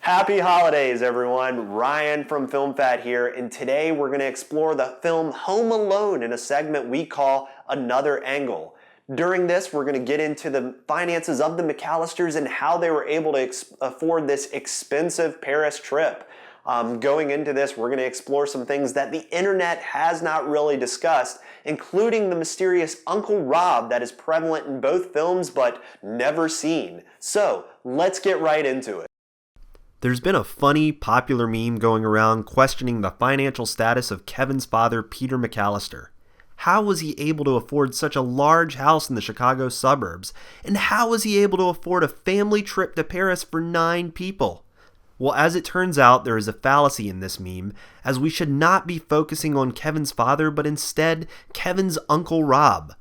Happy holidays, everyone. Ryan from FilmFat here, and today we're going to explore the film Home Alone in a segment we call Another Angle. During this, we're going to get into the finances of the McCallisters and how they were able to afford this expensive Paris trip. Going into this, we're going to explore some things that the internet has not really discussed, including the mysterious Uncle Rob that is prevalent in both films but never seen. So, let's get right into it. There's been a funny, popular meme going around questioning the financial status of Kevin's father, Peter McCallister. How was he able to afford such a large house in the Chicago suburbs? And how was he able to afford a family trip to Paris for 9 people? Well, as it turns out, there is a fallacy in this meme, as we should not be focusing on Kevin's father, but instead Kevin's Uncle Rob.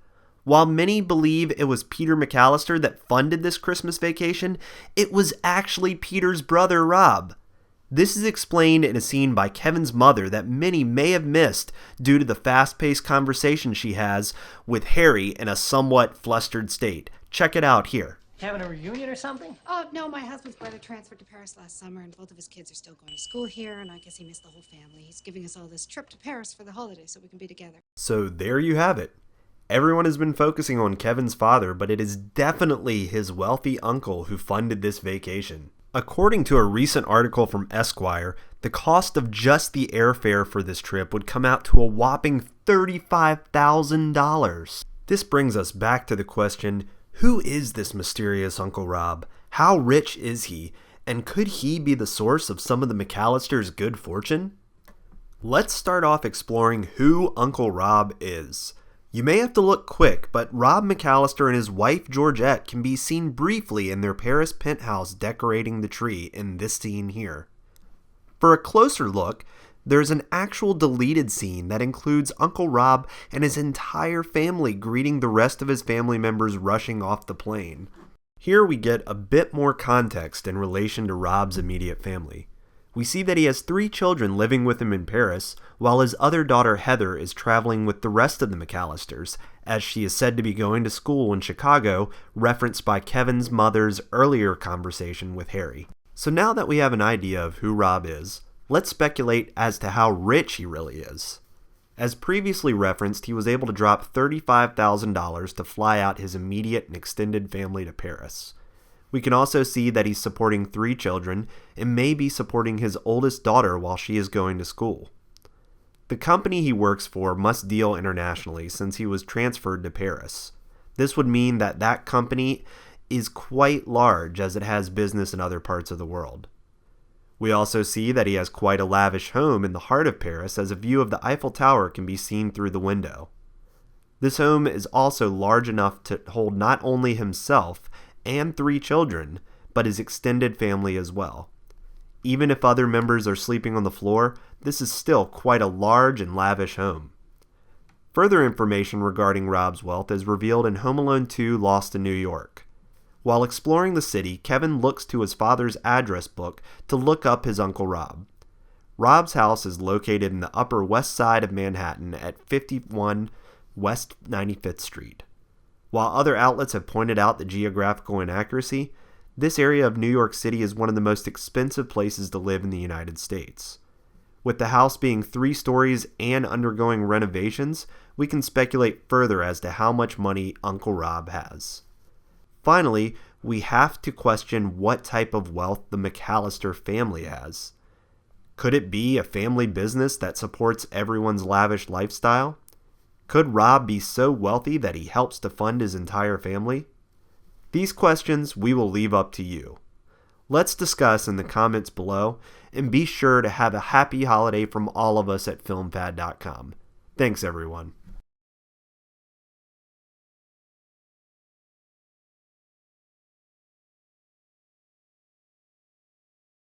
While many believe it was Peter McCallister that funded this Christmas vacation, it was actually Peter's brother Rob. This is explained in a scene by Kevin's mother that many may have missed due to the fast-paced conversation she has with Harry in a somewhat flustered state. Check it out here. Having a reunion or something? Oh, no, my husband's brother transferred to Paris last summer, and both of his kids are still going to school here, and I guess he missed the whole family. He's giving us all this trip to Paris for the holidays so we can be together. So there you have it. Everyone has been focusing on Kevin's father, but it is definitely his wealthy uncle who funded this vacation. According to a recent article from Esquire, the cost of just the airfare for this trip would come out to a whopping $35,000. This brings us back to the question, who is this mysterious Uncle Rob? How rich is he? And could he be the source of some of the McCallisters' good fortune? Let's start off exploring who Uncle Rob is. You may have to look quick, but Rob McCallister and his wife Georgette can be seen briefly in their Paris penthouse decorating the tree in this scene here. For a closer look, there's an actual deleted scene that includes Uncle Rob and his entire family greeting the rest of his family members rushing off the plane. Here we get a bit more context in relation to Rob's immediate family. We see that he has 3 children living with him in Paris, while his other daughter Heather is traveling with the rest of the McCallisters, as she is said to be going to school in Chicago, referenced by Kevin's mother's earlier conversation with Harry. So now that we have an idea of who Rob is, let's speculate as to how rich he really is. As previously referenced, he was able to drop $35,000 to fly out his immediate and extended family to Paris. We can also see that he's supporting 3 children and may be supporting his oldest daughter while she is going to school. The company he works for must deal internationally since he was transferred to Paris. This would mean that that company is quite large as it has business in other parts of the world. We also see that he has quite a lavish home in the heart of Paris as a view of the Eiffel Tower can be seen through the window. This home is also large enough to hold not only himself and 3 children, but his extended family as well. Even if other members are sleeping on the floor, this is still quite a large and lavish home. Further information regarding Rob's wealth is revealed in Home Alone 2: Lost in New York. While exploring the city, Kevin looks to his father's address book to look up his Uncle Rob. Rob's house is located in the Upper West Side of Manhattan at 51 West 95th Street. While other outlets have pointed out the geographical inaccuracy, this area of New York City is one of the most expensive places to live in the United States. With the house being 3 stories and undergoing renovations, we can speculate further as to how much money Uncle Rob has. Finally, we have to question what type of wealth the McCallister family has. Could it be a family business that supports everyone's lavish lifestyle? Could Rob be so wealthy that he helps to fund his entire family? These questions we will leave up to you. Let's discuss in the comments below, and be sure to have a happy holiday from all of us at filmfad.com. Thanks everyone.